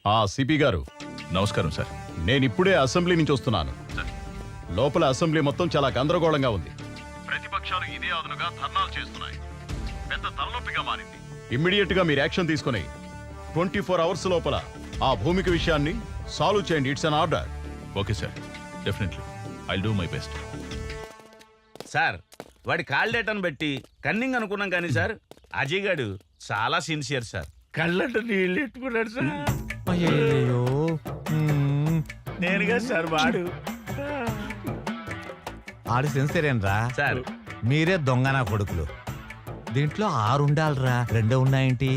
CP గారు నమస్కారం sir. నేను ఇప్పుడే అసెంబ్లీ నుంచి వస్తున్నాను. లోపల అసెంబ్లీ మొత్తం చాలా గందరగోళంగా ఉంది. ప్రతిపక్షాలు ఇదే అదునుగా ధర్నాలు చేస్తున్నాయి. పెద్ద తలనొప్పిగా మారింది. ఇమ్మీడియట్ గా మీరు యాక్షన్ తీసుకుని 24 అవర్స్ లోపల ఆ భూమిక విషయాన్ని సాల్వ్ చేయండి. It's an order. Okay sir, definitely I'll do my best. Sir వాడి కాల్ డేటాను బట్టి కన్నింగ్ అనుకున్నాం కానీ సార్ అజయ్ గారు చాలా సిన్సియర్ సార్. కళ్ళంట నీళ్ళు ఎట్టుకున్నాడు సార్. అయ్యో నేనుగా సార్ వాడు ఆడి సెన్సేరేనరా సార్. మీరే దొంగన కొడుకులు. దీంట్లో 6 ఉండాలిరా, 2 ఉన్నాయేంటి?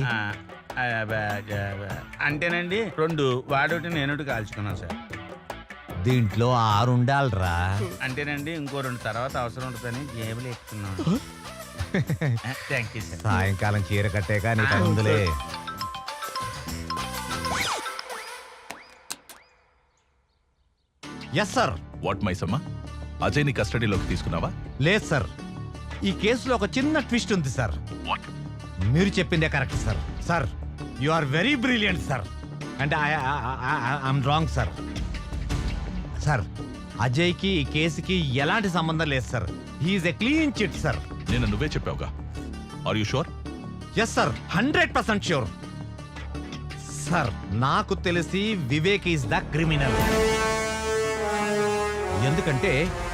అంటేనండి 2 వాడోటి నేనోటి కాల్చుకున్నాను సార్. దీంట్లో 6 ఉండాలిరా. అంటేనండి ఇంకో 2 తర్వాత అవసరం ఉంటుందని జేబులు ఎక్కుతున్నాను. Thank you sir. సాయంకాలం చీర కట్టాక నీకు ముందులే. Yes sir. వాట్ మై సమ్మా, అజయ్ ని కస్టడీలోకి తీసుకున్నావా? లేదు సార్, ఈ కేసులో ఒక చిన్న ట్విస్ట్ ఉంది సార్. వాట్? మీరు చెప్పిందే correct sir. Sir you are very brilliant sir. And I'm wrong sir. Sir అజయ్కి ఈ కేసుకి ఎలాంటి సంబంధం లేదు సార్. He is a clean chit sir. నేను నువ్వే చెప్పావుగా. Are you sure? Yes sir, 100% sure. Sir నాకు తెలిసి వివేక్ ఈస్ ద క్రిమినల్. ఎందుకంటే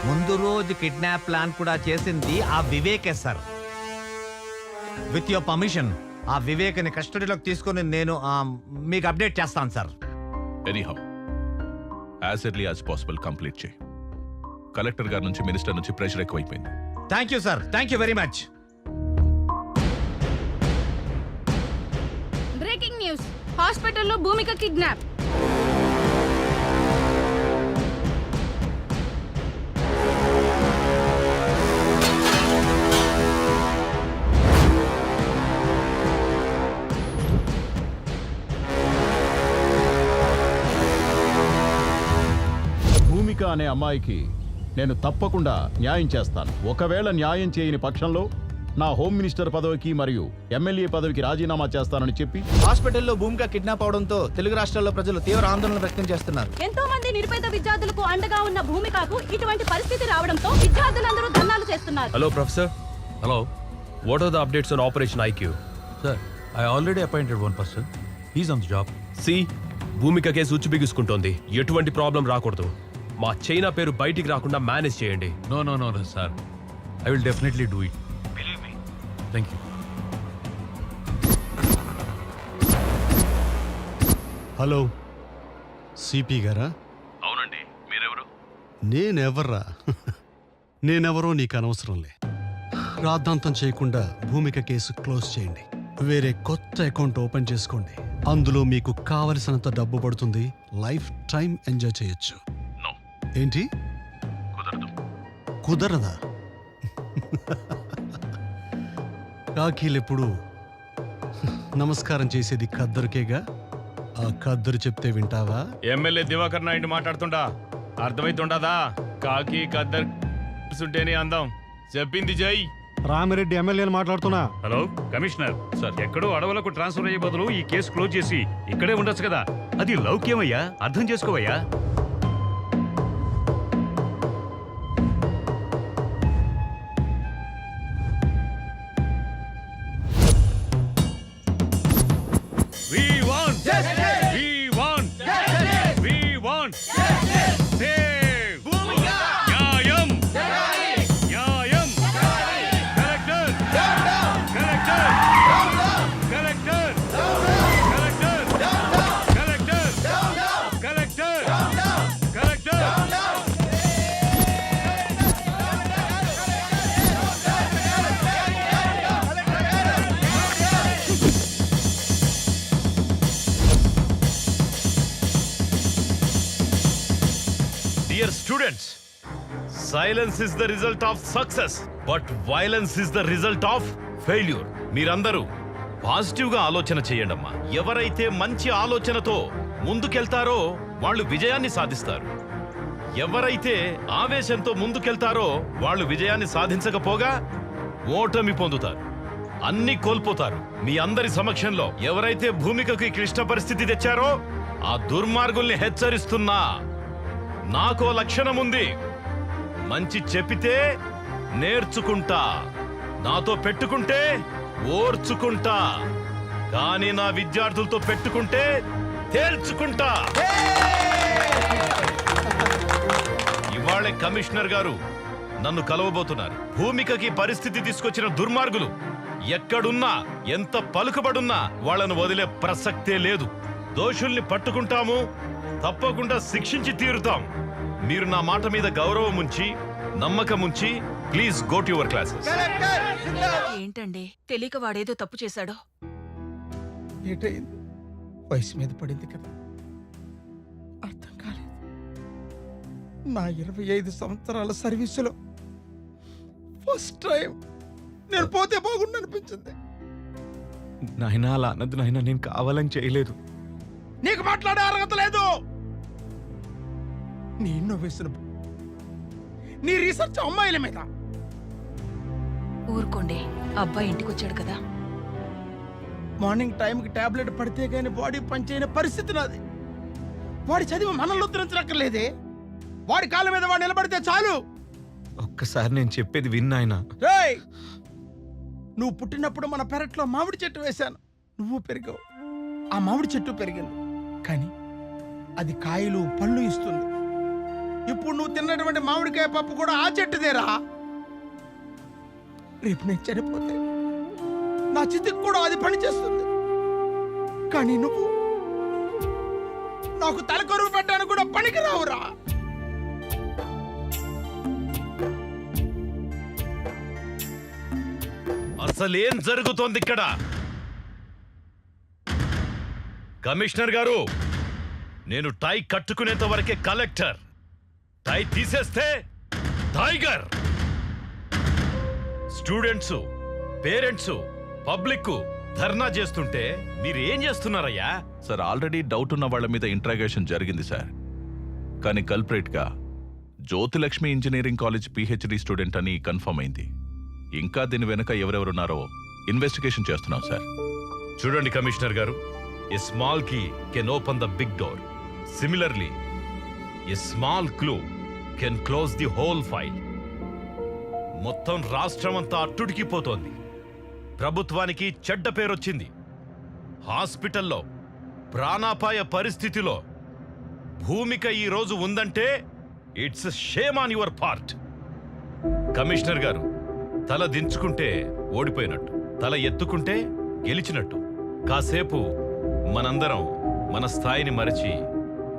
ముందు రోజు కిడ్నాప్ ప్లాన్ కూడా చేసింది ఆ వివేకే సార్. విత్ యువర్ పర్మిషన్ ఆ వివేక్ని కస్టడీలోకి తీసుకుని నేను మీకు అప్డేట్ చేస్తాను sir. Anyhow as early as possible complete చేయి. కలెక్టర్ గారి నుంచి, మినిస్టర్ నుంచి ప్రెషర్ ఎక్కువైపోయింది. Thank you sir, thank you very much. Breaking news, హాస్పిటల్లో భూమిక కిడ్నాప్. భూమిక అనే అమ్మాయికి నేను తప్పకుండా న్యాయం చేస్తాను. ఒకవేళ న్యాయం చేయని పక్షంలో నా హోమ్ మినిస్టర్ పదవికి మరియు ఎమ్మెల్యే పదవికి రాజీనామా చేస్తానని చెప్పి. హాస్పిటల్లో భూమిక కిడ్నాప్ అవడంతో తెలుగు రాష్ట్రాల్లో ప్రజలు తీవ్ర ఆందోళన వ్యక్తం చేస్తున్నారు. ఎంతో మంది నిరుపేద విద్యార్థులకు అండగా ఉన్న భూమికకు ఇటువంటి పరిస్థితి రావడంతో విద్యార్థులందరూ ధర్నాలు చేస్తున్నారు. Hello, Professor. Hello. What are the updates on Operation IQ? Sir, I already appointed one person. He's on the job. See, Bhumika case ఉచ్చు బిగుసుకుంటోంది. ఎటువంటి ప్రాబ్లం రాకూడదు. మా చైనా పేరు బయటికి రాకుండా మేనేజ్ చేయండి. No, sir. I will definitely do it. Believe me. Thank you. Hello, CP గారా? అవునండి, మీరెవరు? నేనెవర్రా? నేనెవరో నీకు అనవసరంలే. రాద్ధాంతం చేయకుండా భూమిక కేసు క్లోజ్ చేయండి. వేరే కొత్త అకౌంట్ ఓపెన్ చేసుకోండి. అందులో మీకు కావలసినంత డబ్బు పడుతుంది. లైఫ్ టైం ఎంజాయ్ చేయొచ్చు. నో, ఏంటి? కుదరదు. కుదరదా? కాకీలెప్పుడు నమస్కారం చేసేది ఖద్దరుకేగా. ఆ ఖద్దరు చెప్తే వింటావా? ఎమ్మెల్యే దివాకర్ నాయుడు మాట్లాడుతుండా అర్థమైతుండదా? కాకి ఖద్దర్ సుంటేనే అందం. చెప్పింది జై. రామిరెడ్డి ఎమ్మెల్యేని మాట్లాడుతున్నా. హలో కమిషనర్ సార్, ఎక్కడో అడవులకు ట్రాన్స్ఫర్ అయ్యే బదులు ఈ కేసు క్లోజ్ చేసి ఇక్కడే ఉండొచ్చు కదా. అది లౌక్యమయ్యా, అర్థం చేసుకోవయ్యా. Dear students, silence is the result of success, but violence is the result of failure. మీరందరూ పాజిటివ్ గా ఆలోచన చేయండమ్మా. ఎవరైతే మంచి ఆలోచనతో ముందుకెళ్తారో వాళ్ళు విజయాన్ని సాధిస్తారు. ఎవరైతే ఆవేశంతో ముందుకెళ్తారో వాళ్ళు విజయాన్ని సాధించకపోగా ఓటమి పొందుతారు. అన్ని కోల్పోతారు. మీ అందరి సమక్షంలో ఎవరైతే భూమికకు ఈ క్లిష్ట పరిస్థితి తెచ్చారో ఆ దుర్మార్గుల్ని హెచ్చరిస్తున్నా. నాకో లక్షణం ఉంది. మంచి చెప్పితే నేర్చుకుంటా, నాతో పెట్టుకుంటే ఓర్చుకుంటా, కానీ నా విద్యార్థులతో పెట్టుకుంటే తేల్చుకుంటా. ఇవాళే కమిషనర్ గారు నన్ను కలవబోతున్నారు. భూమికకి పరిస్థితి తీసుకొచ్చిన దుర్మార్గులు ఎక్కడున్నా, ఎంత పలుకుబడున్నా వాళ్ళను వదిలే ప్రసక్తే లేదు. దోషుల్ని పట్టుకుంటాము, తప్పకుండా శిక్షించి తీరుతాం. మీరు నా మాట మీద గౌరవం ఉంచి, నమ్మకం ఉంచి, please go to your classes. ఏంటండి తెలియక వాడేదో తప్పు చేశాడో. ఏటైంది? వయసు మీద పడింది కదా, అర్థం కాలేదు. నా 25 సంవత్సరాల సర్వీసులో ఫస్ట్ టైం నేను పోతే బాగుండు అనిపించింది. నాయనా అలా అన్నది నాయనా, నేను కావాలని చేయలేదు. నీకు మాట్లాడే అర్హత లేదు. నీ ఇన్నోవేషన్, నీ రీసెర్చ్ అమ్మాయిల మీద. ఊరుకోండి, అబ్బాయి ఇంటికొచ్చాడు కదా. మార్నింగ్ టైంకి టాబ్లెట్ పడితే గానీ బాడీ పనిచేయని పరిస్థితి నాది. వాడి చదివి మనల్ని ఉద్ధరించక్కర్లేదే. వాడి కాళ్ళ మీద వాడు నిలబడితే చాలు. ఒక్కసారి నేను చెప్పేది విన్నాయన. రేయ్, నువ్వు పుట్టినప్పుడు మన పెరట్లో మామిడి చెట్టు వేశాను, నువ్వు పెరిగావు. ఆ మామిడి చెట్టు పెరిగింది, కానీ అది కాయలు పళ్ళు ఇస్తుంది. ఇప్పుడు నువ్వు తిన్నటువంటి మామిడికాయ పప్పు కూడా ఆ చెట్టుదేరా. రేపు నేను చనిపోతే నా చితికి కూడా అది పని చేస్తుంది. కానీ నువ్వు నాకు తలకొరువు పెట్టడానికి కూడా పనికి రావురా. అసలేం జరుగుతోంది ఇక్కడ? కమిషనర్ గారు, నేను టై కట్టుకునేంత వరకే కలెక్టర్. టై తీసేస్తే టైగర్. స్టూడెంట్స్, పేరెంట్స్, పబ్లిక్ ధర్నా చేస్తుంటే మీరు ఏం చేస్తున్నారయ్యా? సార్, ఆల్రెడీ డౌట్ ఉన్న వాళ్ళ మీద ఇంట్రాగేషన్ జరిగింది సార్. కానీ కల్ప్రేట్ గా Jyotilakshmi engineering college PhD student అని కన్ఫర్మ్ అయింది. ఇంకా దీని వెనుక ఎవరెవరున్నారో ఇన్వెస్టిగేషన్ చేస్తున్నాం సార్. చూడండి కమిషనర్ గారు, a small key can open the big door. Similarly a small clue can close the whole file. మొత్తం రాష్ట్రం అంతా అట్టుడికిపోతోంది. ప్రభుత్వానికి చెడ్డ పేరొచ్చింది. హాస్పిటల్లో ప్రాణాపాయ పరిస్థితిలో భూమిక ఈ రోజు ఉందంటే it's shame on your part. Commissioner గారు, తల దించుకుంటే ఓడిపోయినట్టు, తల ఎత్తుకుంటే గెలిచినట్టు. కాసేపు మనందరం మన స్థాయిని మరచి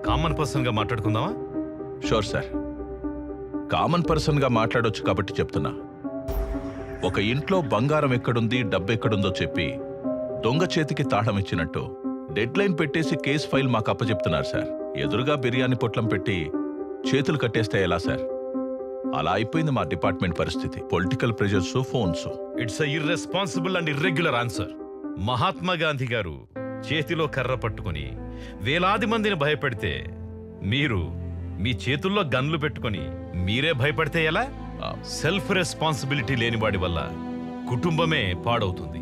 కామన్ పర్సన్గా మాట్లాడుకుందామా? Sure sir. కామన్ పర్సన్ గా మాట్లాడొచ్చు కాబట్టి చెప్తున్నా. ఒక ఇంట్లో బంగారం ఎక్కడుంది, డబ్బు ఎక్కడుందో చెప్పి దొంగ చేతికి తాళం ఇచ్చినట్టు డెడ్ లైన్ పెట్టేసి కేసు ఫైల్ మాకు అప్పచెప్తున్నారు సార్. ఎదురుగా బిర్యానీ పొట్లం పెట్టి చేతులు కట్టేస్తే ఎలా సార్? అలా అయిపోయింది మా డిపార్ట్మెంట్ పరిస్థితి. Political pressures, phones. It's irresponsible and irregular answer. Mahatma Gandhi గారు చేతిలో కర్ర పట్టుకుని వేలాది మందిని భయపెడితే మీరు మీ చేతుల్లో గన్లు పెట్టుకుని మీరే భయపడితే ఎలా? సెల్ఫ్ రెస్పాన్సిబిలిటీ లేనివాడి వల్ల కుటుంబమే పాడవుతుంది.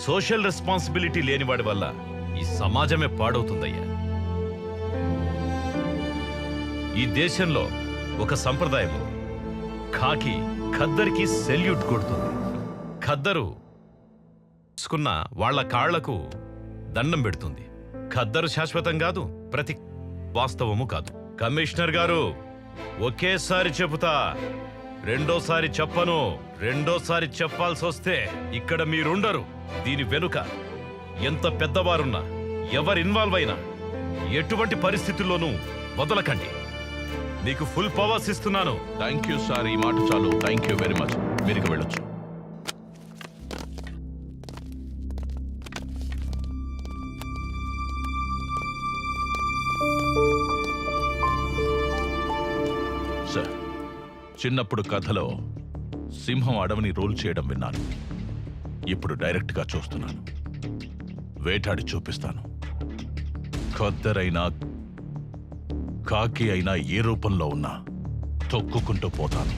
సోషల్ రెస్పాన్సిబిలిటీ లేనివాడి వల్ల ఈ సమాజమే పాడవుతుందయ్యా. ఈ దేశంలో ఒక సంప్రదాయం, ఖాకి ఖద్దరికి సెల్యూట్ కొడుతుంది. ఖద్దరు తీసుకున్న వాళ్ల కాళ్లకు దండం పెడుతుంది. ఖద్దరు శాశ్వతం కాదు, ప్రతి వాస్తవము కాదు. కమిషనర్ గారు, ఒకేసారి చెబుతా, రెండోసారి చెప్పను. రెండోసారి చెప్పాల్సి వస్తే ఇక్కడ మీరుండరు. దీని వెనుక ఎంత పెద్దవారున్నా, ఎవరు ఇన్వాల్వ్ అయినా ఎటువంటి పరిస్థితుల్లోనూ వదలకండి. మీకు ఫుల్ పవర్స్ ఇస్తున్నాను. Thank you sir. ఈ మాట చాలు. Thank you very much. మీరు వెళ్ళొచ్చు. సార్, చిన్నప్పుడు కథలో సింహం అడవిని రూల్ చేయడం విన్నాను. ఇప్పుడు డైరెక్ట్గా చూస్తున్నాను. వేటాడి చూపిస్తాను. ఖద్దరైనా కాకి అయినా ఏ రూపంలో ఉన్నా తొక్కుకుంటూ పోతాను.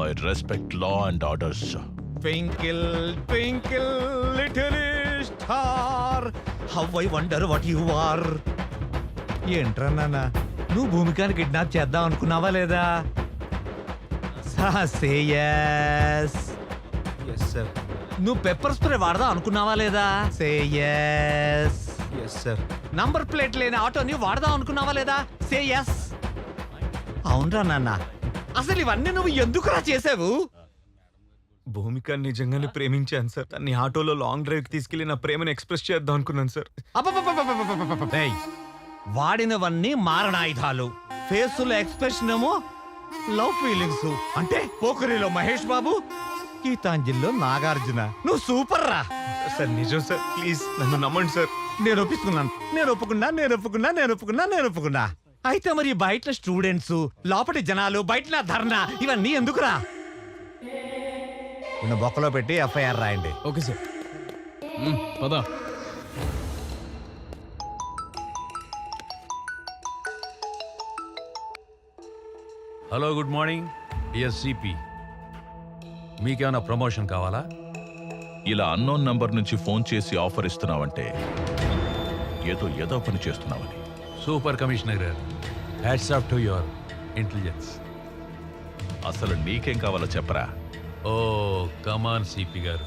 I respect law and orders. Twinkle twinkle little star how I wonder what you are. ఏంట్రా నాన్న, నువ్వు భూమికాని కిడ్నాప్ చేద్దాం అనుకున్నావా లేదా? Say yes. Yes sir. నువ్వు పెప్పర్ స్ప్రే వాడదాం అనుకున్నావా లేదా? Say yes. Yes sir. Number plate లేని ఆటోని వాడదాం అనుకున్నావా లేదా? Say yes. అవునరా నాన్న, అసలు ఇవన్నీ నువ్వు ఎందుకురా చేసావు? భూమిక నిజంగానే ప్రేమించాను సార్. తన్ని ఆటోలో లాంగ్ డ్రైవ్ కి తీసుకెళ్లి నా ప్రేమను ఎక్స్ప్రెస్ చేద్దాం అనుకున్నాను సార్. ఏయ్, వాడినవన్నీ మారణాయుధాలు. ఫేసులో ఎక్స్ప్రెషన్ ఏమో లవ్ ఫీలింగ్స్. అంటే పోకరిలో మహేష్ బాబు, గీతాంజలిలో నాగార్జున. నువ్వు సూపర్ రా. సార్ నిజం సార్, ప్లీజ్ నన్ను నమ్మండి సార్. నేను ఒప్పుకున్నా. అయితే మరి బయట స్టూడెంట్స్, లోపటి జనాలు, బయట ధర్నా, ఇవన్నీ ఎందుకురా? నిన్ను బొక్కలో పెట్టి ఎఫ్ఐఆర్ రాయండి. Okay sir. పద. Hello, good morning dear CP. మీకేమైనా ప్రమోషన్ కావాలా? ఇలా అన్నోన్ నంబర్ నుంచి ఫోన్ చేసి ఆఫర్ ఇస్తున్నావంటే ఏదో పని చేస్తున్నావని. సూపర్ కమిషనర్ గారు, hats off to your intelligence. అసలు నీకేం కావాలో చెప్పరా? ఓ కమాన్ సిపి గారు,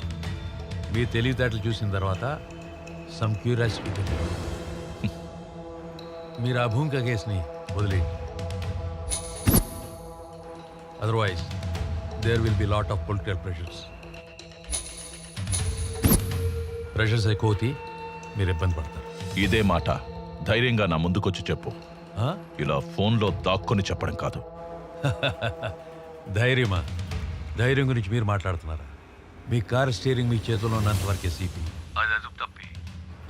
మీ తెలివితేటలు చూసిన తర్వాత సమ్ క్యూరియాసిటీ. మీరు ఆ భూమిక కేసుని వదిలేయండి. Otherwise there will be lot of political pressures ఎక్కువ అవుతాయి, మీరు ఇబ్బంది పడతారు. ఇదే మాట ధైర్యంగా నా ముందుకొచ్చి చెప్పు. ఆ? ఇలా ఫోన్లో దాక్కొని చెప్పడం కాదు. ధైర్యమా? ధైర్యం గురించి మీరు మాట్లాడుతున్నారా? మీ కార్ స్టీరింగ్ మీ చేతిలో ఉన్నంత వరకే సిపి. అది తప్పి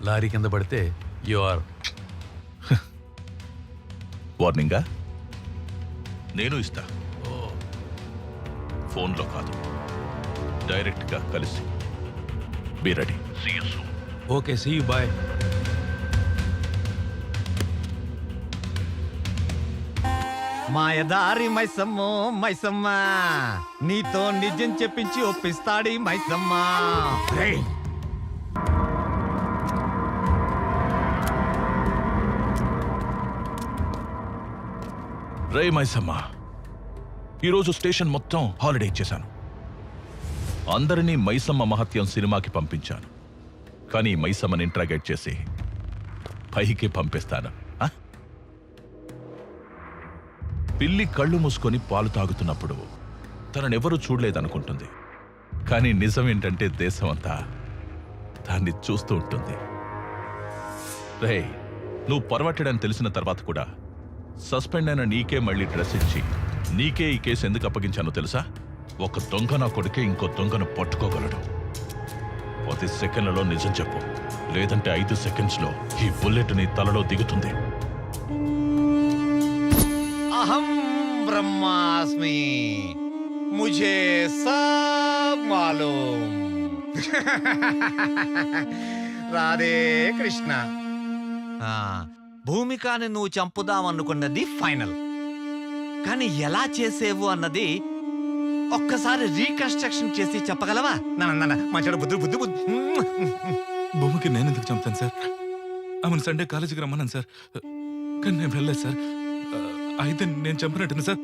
లారీ కింద పడితే యు ఆర్. వార్నింగా నేను ఇస్తా. ఫోన్లో కాదు, డైరెక్ట్గా కలిసి. Be ready. Okay, see you, bye. మాయదారి మైసమ్మో మైసమ్మ, నీతో నిజం చెప్పించి ఒప్పిస్తాడి మైసమ్మ. రేయ్, రే మైసమ్మ, ఈరోజు స్టేషన్ మొత్తం హాలిడే ఇచ్చేశాను. అందరినీ మైసమ్మ మహత్యం సినిమాకి పంపించాను. కానీ మైసమ్మని ఇంట్రాగేట్ చేసి పైకి పంపిస్తాను. ఆ? పిల్లి కళ్ళు మూసుకొని పాలు తాగుతున్నప్పుడు తననెవరూ చూడలేదనుకుంటుంది. కానీ నిజం ఏంటంటే దేశమంతా దాన్ని చూస్తూ ఉంటుంది. రే, నువ్వు పర్వట్టడని తెలిసిన తర్వాత కూడా సస్పెండ్ అయిన నీకే మళ్ళీ డ్రెస్ ఇచ్చి నీకే ఈ కేసు ఎందుకు అప్పగించానో తెలుసా? ఒక దొంగ నా కొడుకే ఇంకో దొంగను పట్టుకోగలడు. 10 సెకండ్లలో నిజం చెప్పు, లేదంటే 5 సెకండ్స్లో ఈ బుల్లెట్ నీ తలలో దిగుతుంది. అహం బ్రహ్మాస్మి, ముझे సబ్ మాలూమ్. రాధే కృష్ణ. భూమికాని నువ్వు చంపుదామనుకున్నది ఫైనల్, కానీ ఎలా చేసేవు అన్నది ఒక్కసారి రీకన్స్ట్రక్షన్ చేసి చెప్పగలవా? మంచి బుద్ధి బుద్ధి బుద్ధి. భూమికి నేను ఎందుకు చంపుతాను సార్? ఆమెను సండే కాలేజీకి రమ్మన్నాను సార్, కానీ నేను వెళ్ళలేదు సార్. అయితే నేను చంపినట్టు సార్.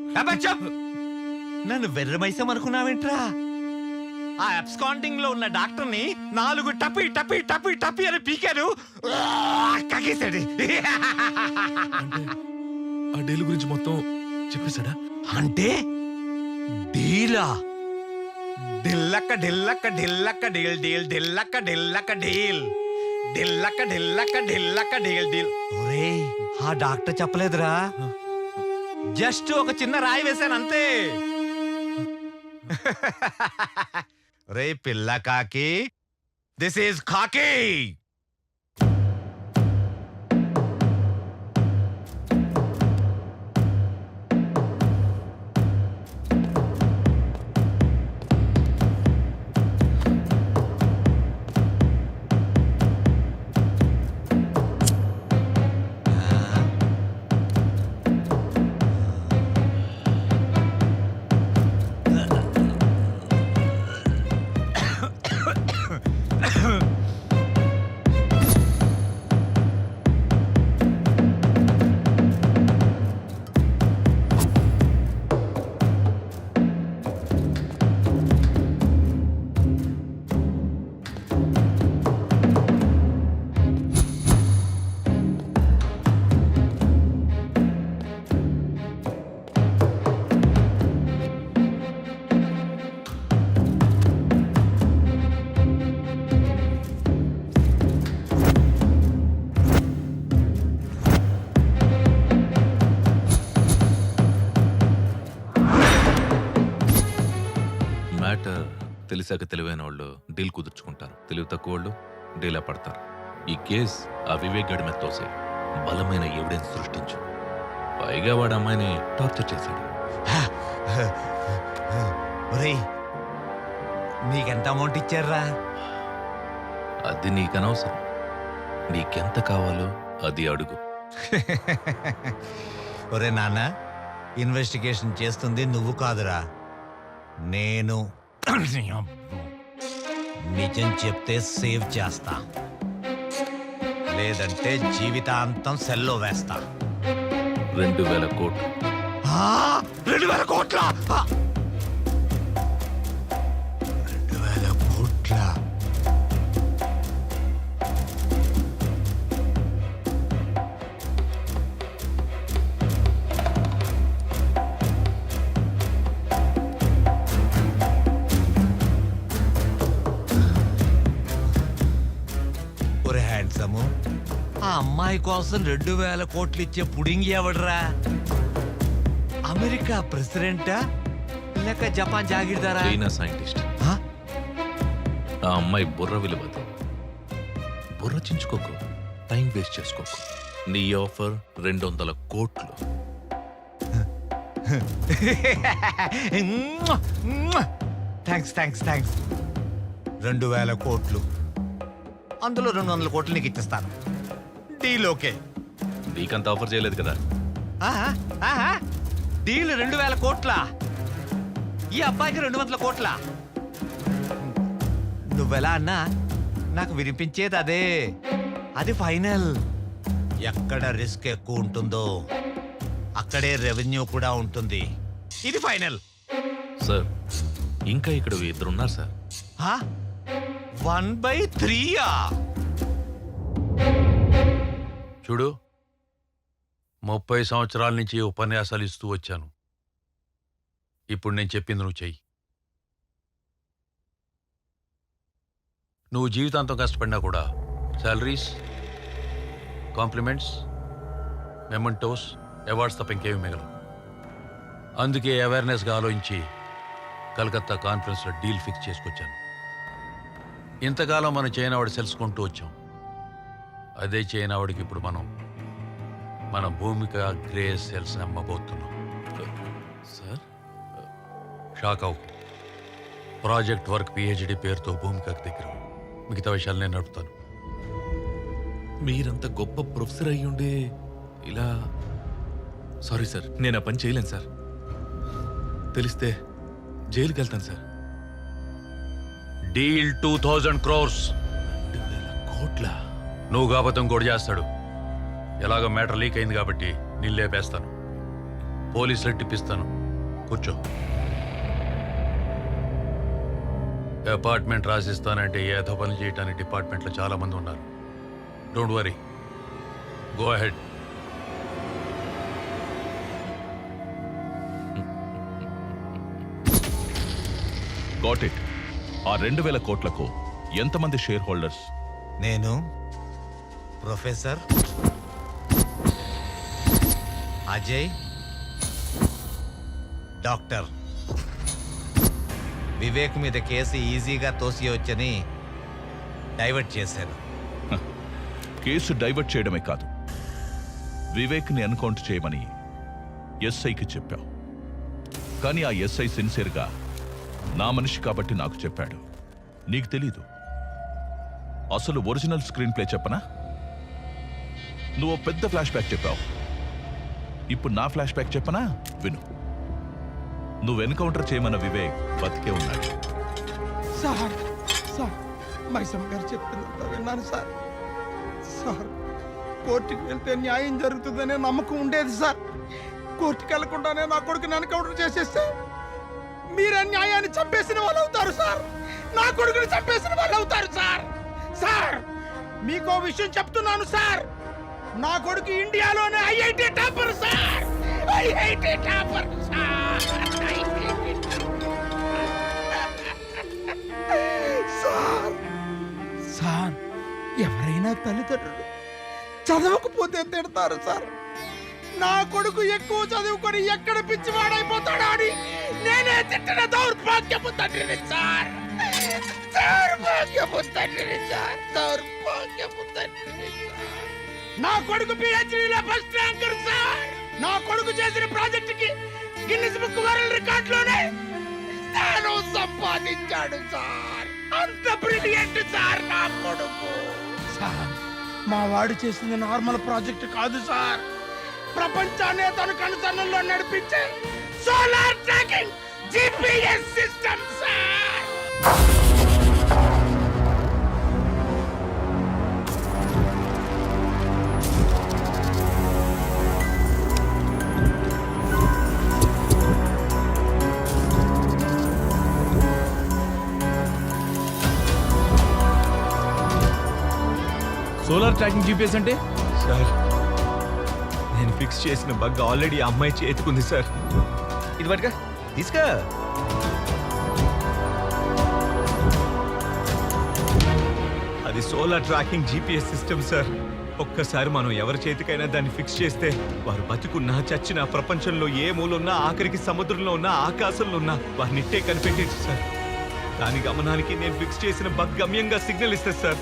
నన్ను వెర్రమైసం అనుకున్నావేంట్రా? ఆ అబ్స్కాండింగ్ లో ఉన్న డాక్టర్ని 4 టపి టపి టపి టపి అని పీకారు, కకేశాడు. ఆ డీల్ గురించి మొత్తం చెప్పేశాడా? అంటే డీలా? ఢిల్లక్క ఢిల్లక్క ఢిల్లక్క డీల్ డీల్ ఢిల్లక్క ఢిల్లక్క డీల్ ఢిల్లక్క ఢిల్లక్క ఢిల్లక్క డీల్ డీల్. ఒరేయ్, ఆ డాక్టర్ చెప్పలేదురా, జస్ట్ ఒక చిన్న రాయి వేశాను అంతే. రే పిల్ల కాకి, దిస్ ఈజ్ కాకి. తెలిసాక తెలివైన వాళ్ళు డీల్ కుదుర్చుకుంటారు, తెలివి తక్కువ వాళ్ళు డీలా పడతారు. ఈ కేస్ ఆ వివేక్ గడి మీద తోసే బలమైన ఎవిడెన్స్ సృష్టించు. పైగా వాడు అమ్మాయిని టార్చర్ చేశాడు. ఒరేయ్, నీకెంత అమౌంట్ ఇచ్చారా? అది నీకనవసరం. నీకెంత కావాలో అది అడుగు. ఒరే నాన్న, ఇన్వెస్టిగేషన్ చేస్తుంది నువ్వు కాదురా, నేను. నిజం చెప్తే సేవ్ చేస్తా, లేదంటే జీవితాంతం సెల్లో వేస్తా. 2000 కోట్లు. 2000 కోట్ల? 2000 కోట్ల? ఒరే హ్యాండ్సము, ఆ అమ్మాయి కోసం 2000 కోట్లు ఇచ్చే పుడింగి ఎవడరా? అమెరికా ప్రెసిడెంటా లేక జపాన్ జాగీర్దారా? China scientist. ఆ అమ్మాయి బుర్ర విలువదు. బుర్ర చించుకోకు, టైం వేస్ట్ చేసుకోకు. నీ ఆఫర్ 200 కోట్లు. Thanks thanks thanks. 2000 కోట్లు, అందులో 200 కోట్లు నీకు ఇచ్చేస్తాను. Deal okay. నీకంత ఆఫర్ చేయలేదు కదా. డీల్ 2000 కోట్ల, ఈ అబ్బాయికి 200 కోట్ల. నువ్వెలా అన్నా నాకు వినిపించేది అదే. అది ఫైనల్. ఎక్కడ రిస్క్ ఎక్కువ ఉంటుందో అక్కడే రెవెన్యూ కూడా ఉంటుంది. ఇది ఫైనల్. సార్, ఇంకా ఇక్కడ ఇద్దరున్నారు సార్. 1/3. చూడు, 30 సంవత్సరాల నుంచి ఉపన్యాసాలు ఇస్తూ వచ్చాను. ఇప్పుడు నేను చెప్పింది నువ్వు చెయ్యి. నువ్వు జీవితాంతం కష్టపడినా కూడా శాలరీస్, కాంప్లిమెంట్స్, మెమెంటోస్, అవార్డ్స్ తప్ప ఇంకేమీ మిగలవు. అందుకే అవేర్నెస్గా ఆలోచించి కలకత్తా కాన్ఫరెన్స్లో డీల్ ఫిక్స్ చేసుకొచ్చాను. ఇంతకాలం మనం చైనావాడు తెలుసుకుంటూ వచ్చాం. అదే చైనావాడికి ఇప్పుడు మన భూమిక గ్రే సెల్స్ అమ్మబోతున్నాం. సార్, షాక్ అవు. ప్రాజెక్ట్ వర్క్ పిహెచ్డి పేరుతో భూమికకు దగ్గర. మిగతా విషయాలు నేను నడుపుతాను. మీరంత గొప్ప ప్రొఫెసర్ అయ్యుండే ఇలా... సారీ సార్, నేను ఆ పని చేయలేను సార్. తెలిస్తే జైలుకి వెళ్తాను సార్. Deal 2000 crores. 2000 కోట్ల? నువ్వు కాకపోతే ఇంకోటి చేస్తాడు. ఎలాగో మ్యాటర్ లీక్ అయింది కాబట్టి నేను లేపేస్తాను. పోలీసులు టిప్పిస్తాను. కూర్చో. అపార్ట్మెంట్ రాసిస్తానంటే ఏదో పని చేయడానికి డిపార్ట్మెంట్లో చాలా మంది ఉన్నారు. Don't worry, go ahead. Got it. ఆ 2000 కోట్లకు ఎంతమంది షేర్ హోల్డర్స్? నేను, ప్రొఫెసర్, అజయ్, డాక్టర్. వివేక్ మీద కేసు ఈజీగా తోసియవచ్చని డైవర్ట్ చేశాను. కేసు డైవర్ట్ చేయడమే కాదు, వివేక్ని ఎన్కౌంటర్ చేయమని ఎస్ఐకి చెప్పావు. కానీ ఆ ఎస్ఐ సిన్సియర్గా నా మనిషి కాబట్టి నాకు చెప్పాడు. నీకు తెలీదు. అసలు ఒరిజినల్ స్క్రీన్ ప్లే చెప్పనా? నువ్వు పెద్ద ఫ్లాష్ బ్యాక్ చెప్పావు. ఇప్పుడు నా ఫ్లాష్ బ్యాక్ చెప్పనా? విను. నువ్వు ఎన్కౌంటర్ చేయమన్న వివేక్ బతికే ఉన్నాడు. సార్, సార్, మైసమ్మ గారు చెప్పిందంతా విన్నాను సార్. సార్, కోర్టుకి వెళ్తే న్యాయం జరుగుతుందనే నమ్మకం ఉండేది సార్. కోర్టుకి వెళ్లకుండానే నా కొడుకుని ఎన్కౌంటర్ చేసేస్తే మీరు న్యాయాన్ని చంపేసిన వాళ్ళు అవుతారు సార్. నా కొడుకుని చంపేసిన వాళ్ళు అవుతారు సార్. సార్, మీకో విషయం చెప్తున్నాను సార్. నా కొడుకు ఇండియాలోనే IIT topper sir. IIT topper sir. Sir, sir, ఎవరైనా తల్లిదండ్రులు చదవకపోతే తిడతారు సార్. నా కొడుకు ఎక్కువ చదువుకొని ఎక్కడ పిచ్చివాడైపోతాడా అని నేనే తిట్టిన దౌర్భాగ్యపు తండ్రిని సార్. దౌర్భాగ్యపు తండ్రిని సార్, దౌర్భాగ్యపు తండ్రిని సార్. నా కొడుకు పిహెచ్డీలో ఫస్ట్ ర్యాంకర్ సార్. నా కొడుకు చేసిన ప్రాజెక్ట్ కి గిన్నిస్ బుక్ వరల్డ్ రికార్డ్ లోనే స్థానం సంపాదించాడు సార్. అంత బ్రిలియంట్ సార్ నా కొడుకు. సార్ మా వాడు చేసింది నార్మల్ ప్రాజెక్ట్ కాదు సార్. ప్రపంచాన్ని తన కనుసన్నల్లో నడిపించే solar tracking GPS system sir. Solar tracking GPS అంటే సార్, నేను ఫిక్స్ చేసిన బగ్ ఆల్రెడీ ఆ అమ్మాయి చేతుకుంది సార్. ఇది పట్టుగా తీసుకా. అది solar tracking GPS system sir. ఒక్కసారి మనం ఎవరి చేతికైనా దాన్ని ఫిక్స్ చేస్తే వారు బతుకున్నా చచ్చినా ప్రపంచంలో ఏ మూలున్నా ఆఖరికి సముద్రంలో ఉన్నా ఆకాశంలో ఉన్నా వారినిట్టే కనిపెట్టేది సార్. దాని గమనానికి నేను ఫిక్స్ చేసిన బగ్ గమ్యంగా సిగ్నల్ ఇస్తుంది సార్.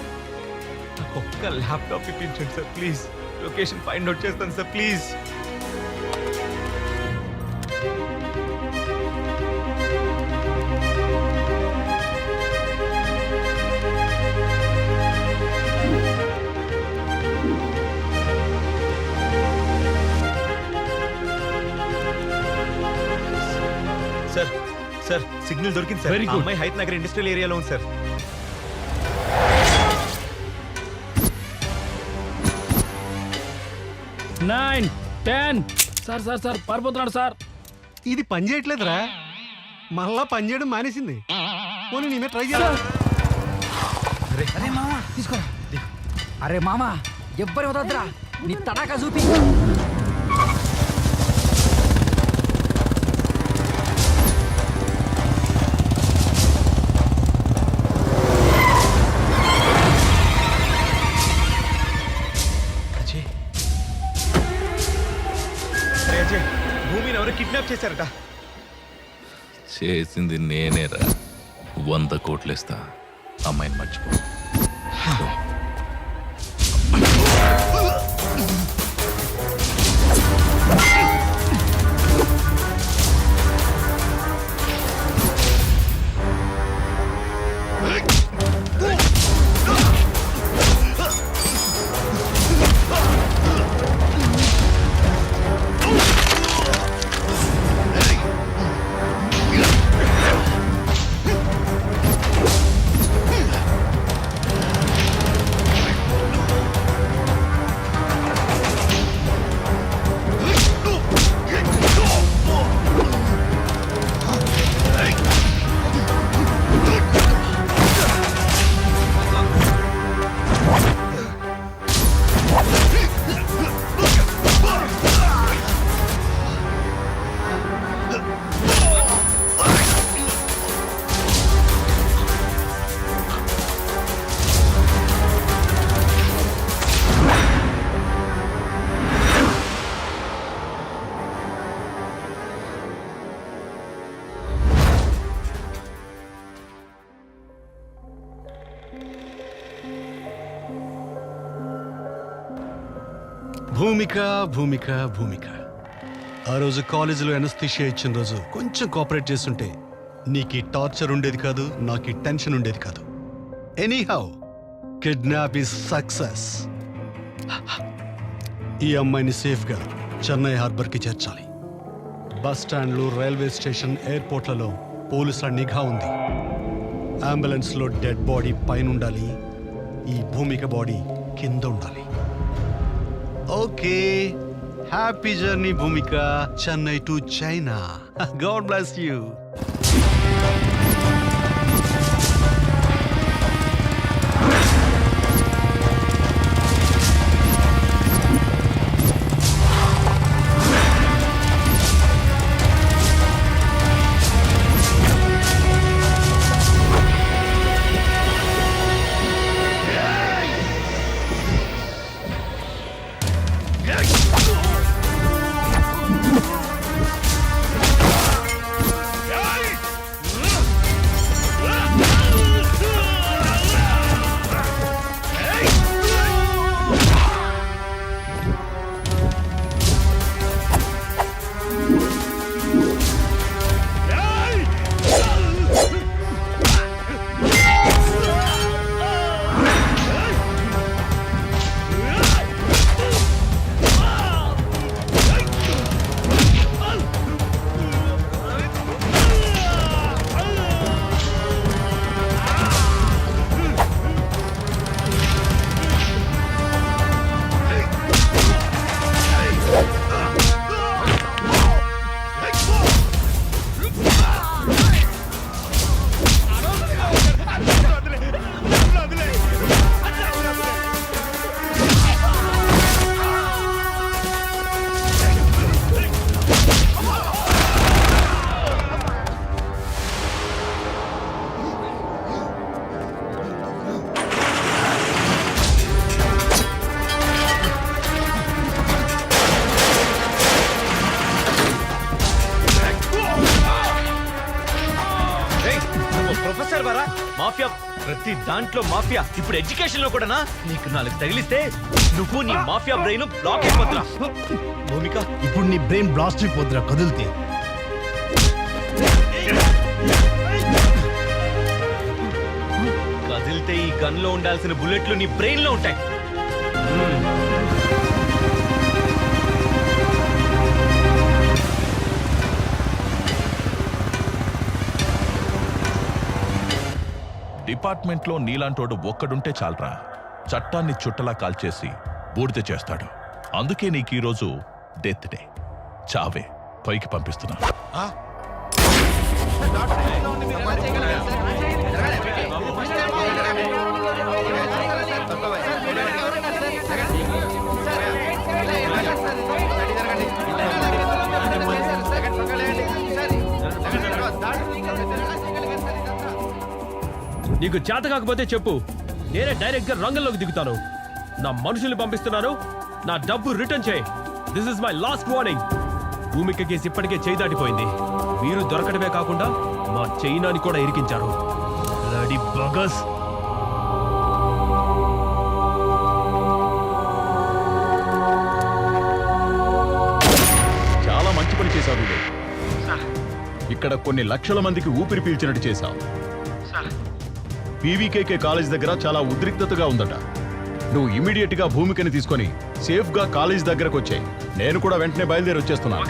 నాకు ఒక్క ల్యాప్టాప్ ఇప్పించండి sir please. Location find out చేస్తాను sir please. Sir sir signal దొరికింది సార్. ఆ అమ్మాయి హైత్ నగర్ ఇండస్ట్రియల్ ఏరియాలో ఉంది సార్. Sir పారిపోతున్నాడు sir. ఇది పని చేయట్లేదురా, మళ్ళా పని చేయడం మానేసింది. పోనీ నేనే ట్రై చేయాలి. అరే మామా తీసుకోరా. అరే మామా ఎవ్వరు వదద్దురా, నీ తడాకా చూపి. భూమిని ఎవరు కిడ్నాప్ చేశారట. చేసింది నేనేరా. 100 కోట్లేస్తా, అమ్మాయిని మర్చిపో. భూమిక భూమిక భూమిక, ఆ రోజు కాలేజీలో ఎనస్థీషియా ఇచ్చిన రోజు కొంచెం కోఆపరేట్ చేస్తుంటే నీకు ఈ టార్చర్ ఉండేది కాదు, నాకు ఈ టెన్షన్ ఉండేది కాదు. Anyhow kidnap is success. ఈ అమ్మాయిని సేఫ్గా చెన్నై హార్బర్కి చేర్చాలి. బస్ స్టాండ్లు, రైల్వే స్టేషన్, ఎయిర్పోర్ట్లలో పోలీసుల నిఘా ఉంది. అంబులెన్స్లో డెడ్ బాడీ పైన ఉండాలి, ఈ భూమిక బాడీ కింద ఉండాలి. Okay, happy journey Bhumika, Chennai to China. God bless you. Mafia, ప్రతి దాంట్లో మాఫియా. ఇప్పుడు ఎడ్యుకేషన్ లో కూడానా? నీకు 4 తగిలిస్తే నువ్వు నీ మాఫియా బ్రెయిన్ బ్లాక్ అయిపోతున్నా. భూమిక, ఇప్పుడు నీ బ్రెయిన్ బ్లాస్ట్ అయిపోద్దురా కదిలితే. కదిలితే ఈ గన్ లో ఉండాల్సిన బుల్లెట్లు నీ బ్రెయిన్ లో ఉంటాయి. డిపార్ట్మెంట్లో నీలాంటోడు ఒక్కడుంటే చాలరా, చట్టాన్ని చుట్టలా కాల్చేసి బూడిద చేస్తాడు. అందుకే నీకు ఈరోజు డెత్ డే, చావే పైకి పంపిస్తున్నా. నీకు చేత కాకపోతే చెప్పు, నేనే డైరెక్ట్ గా రంగంలోకి దిగుతాను. నా మనుషుల్ని పంపిస్తున్నాను, నా డబ్బు రిటర్న్ చేయి. This is my last warning. Bhumika case ఇప్పటికే చేయి దాటిపోయింది. మీరు దొరకడమే కాకుండా మా చైనాని కూడా ఇరికించారు. బ్లడీ బగస్. చాలా మంచి పని చేశావు వివేక్. ఇక్కడ కొన్ని లక్షల మందికి ఊపిరి పీల్చినట్టు చేశావు. పీవీకేకే కాలేజ్ దగ్గర చాలా ఉద్రిక్తతగా ఉందట. నువ్వు ఇమీడియట్ గా భూమికని తీసుకొని సేఫ్ గా కాలేజ్ దగ్గరకు వచ్చాయి. నేను కూడా వెంటనే బయలుదేరి వచ్చేస్తున్నాను.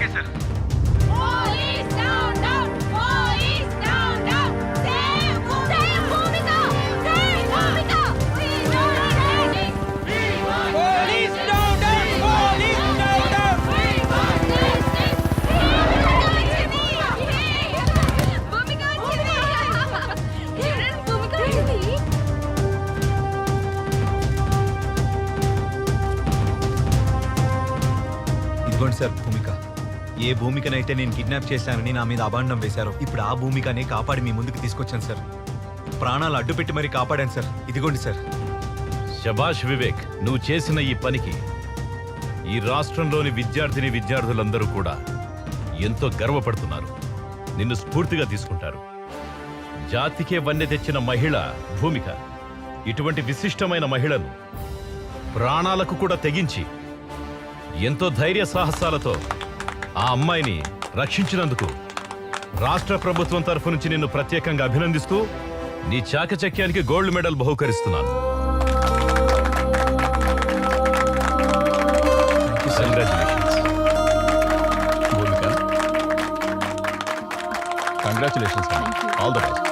ఇదిగోండి సార్ భూమిక. ఏ భూమికనైతే నేను కిడ్నాప్ చేశానని నా మీద అభాండం వేశారో, ఇప్పుడు ఆ భూమికనే కాపాడి మీ ముందుకు తీసుకొచ్చాను సార్. ప్రాణాలు అడ్డుపెట్టి మరీ కాపాడాను సార్. ఇదిగోండి సార్. శభాష్ వివేక్, నువ్వు చేసిన ఈ పనికి ఈ రాష్ట్రంలోని విద్యార్థులందరూ కూడా ఎంతో గర్వపడుతున్నారు. నిన్ను స్ఫూర్తిగా తీసుకుంటారు. జాతికే వన్నె తెచ్చిన మహిళ భూమిక. ఇటువంటి విశిష్టమైన మహిళను ప్రాణాలకు కూడా తెగించి ఎంతో ధైర్య సాహసాలతో ఆ అమ్మాయిని రక్షించినందుకు రాష్ట్ర ప్రభుత్వం తరఫు నుంచి నిన్ను ప్రత్యేకంగా అభినందిస్తూ నీ చాకచక్యానికి గోల్డ్ మెడల్ బహుకరిస్తున్నాను. కంగ్రాచులేషన్స్. All the best.